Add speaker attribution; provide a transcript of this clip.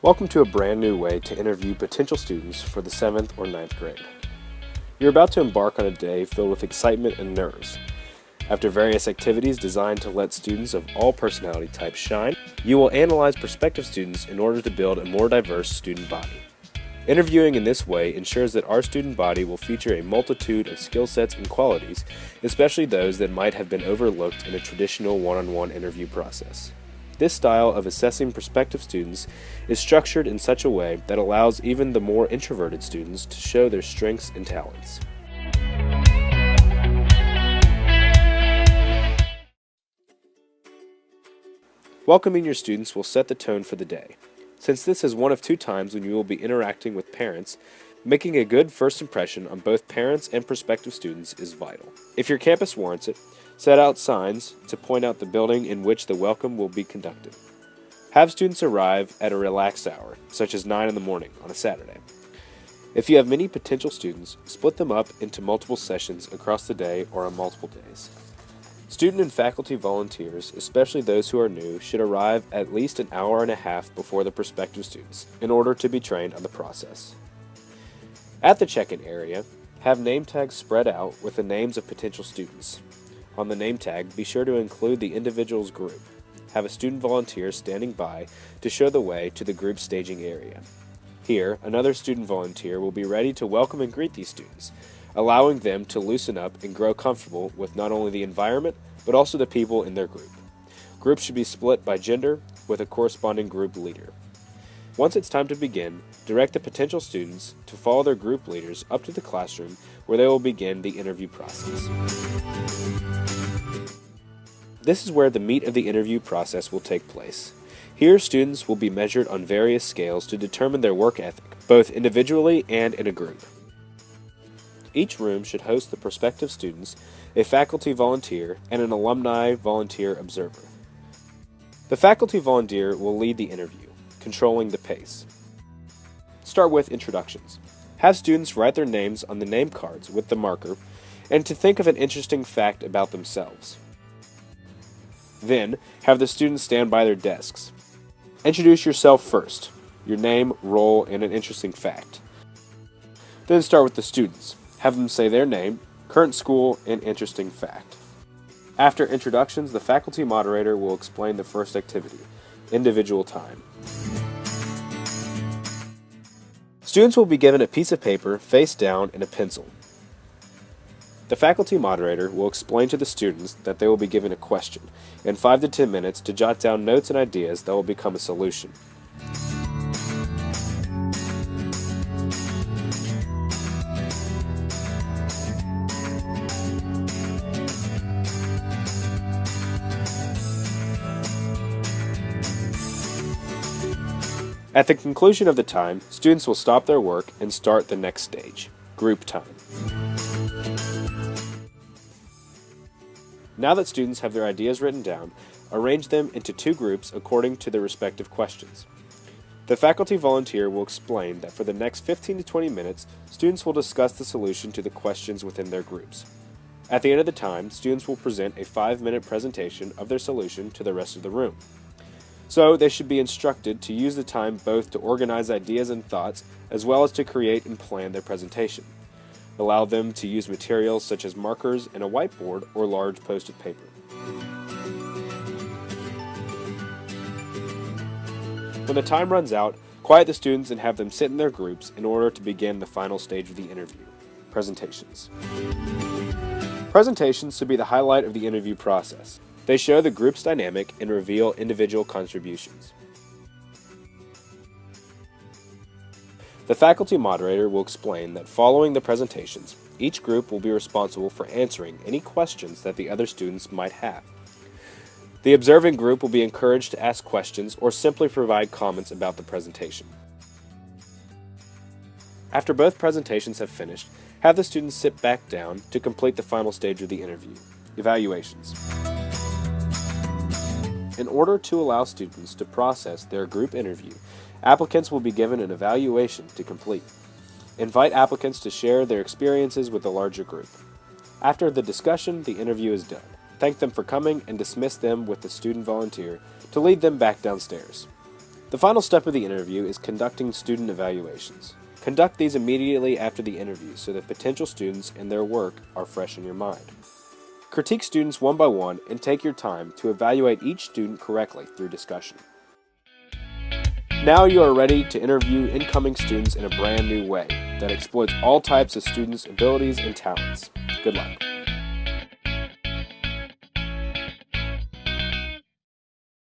Speaker 1: Welcome to a brand new way to interview potential students for the 7th or 9th grade. You're about to embark on a day filled with excitement and nerves. After various activities designed to let students of all personality types shine, you will analyze prospective students in order to build a more diverse student body. Interviewing in this way ensures that our student body will feature a multitude of skill sets and qualities, especially those that might have been overlooked in a traditional one-on-one interview process. This style of assessing prospective students is structured in such a way that allows even the more introverted students to show their strengths and talents. Welcoming your students will set the tone for the day. Since this is one of two times when you will be interacting with parents, making a good first impression on both parents and prospective students is vital. If your campus warrants it, set out signs to point out the building in which the welcome will be conducted. Have students arrive at a relaxed hour, such as 9 in the morning on a Saturday. If you have many potential students, split them up into multiple sessions across the day or on multiple days. Student and faculty volunteers, especially those who are new, should arrive at least an hour and a half before the prospective students in order to be trained on the process. At the check-in area, have name tags spread out with the names of potential students. On the name tag, be sure to include the individual's group. Have a student volunteer standing by to show the way to the group staging area. Here, another student volunteer will be ready to welcome and greet these students, allowing them to loosen up and grow comfortable with not only the environment, but also the people in their group. Groups should be split by gender with a corresponding group leader. Once it's time to begin, direct the potential students to follow their group leaders up to the classroom where they will begin the interview process. This is where the meat of the interview process will take place. Here, students will be measured on various scales to determine their work ethic, both individually and in a group. Each room should host the prospective students, a faculty volunteer, and an alumni volunteer observer. The faculty volunteer will lead the interview, controlling the pace. Start with introductions. Have students write their names on the name cards with the marker and to think of an interesting fact about themselves. Then, have the students stand by their desks. Introduce yourself first, your name, role, and an interesting fact. Then start with the students. Have them say their name, current school, and interesting fact. After introductions, the faculty moderator will explain the first activity, individual time. Students will be given a piece of paper face down and a pencil. The faculty moderator will explain to the students that they will be given a question and 5 to 10 minutes to jot down notes and ideas that will become a solution. At the conclusion of the time, students will stop their work and start the next stage, group time. Now that students have their ideas written down, arrange them into 2 groups according to their respective questions. The faculty volunteer will explain that for the next 15 to 20 minutes, students will discuss the solution to the questions within their groups. At the end of the time, students will present a 5-minute presentation of their solution to the rest of the room. So they should be instructed to use the time both to organize ideas and thoughts as well as to create and plan their presentation. Allow them to use materials such as markers and a whiteboard or large post-it paper. When the time runs out, quiet the students and have them sit in their groups in order to begin the final stage of the interview, presentations. Presentations should be the highlight of the interview process. They show the group's dynamic and reveal individual contributions. The faculty moderator will explain that following the presentations, each group will be responsible for answering any questions that the other students might have. The observing group will be encouraged to ask questions or simply provide comments about the presentation. After both presentations have finished, have the students sit back down to complete the final stage of the interview, evaluations. In order to allow students to process their group interview, applicants will be given an evaluation to complete. Invite applicants to share their experiences with the larger group. After the discussion, the interview is done. Thank them for coming and dismiss them with the student volunteer to lead them back downstairs. The final step of the interview is conducting student evaluations. Conduct these immediately after the interview so that potential students and their work are fresh in your mind. Critique students one by one and take your time to evaluate each student correctly through discussion. Now you are ready to interview incoming students in a brand new way that exploits all types of students' abilities and talents. Good luck.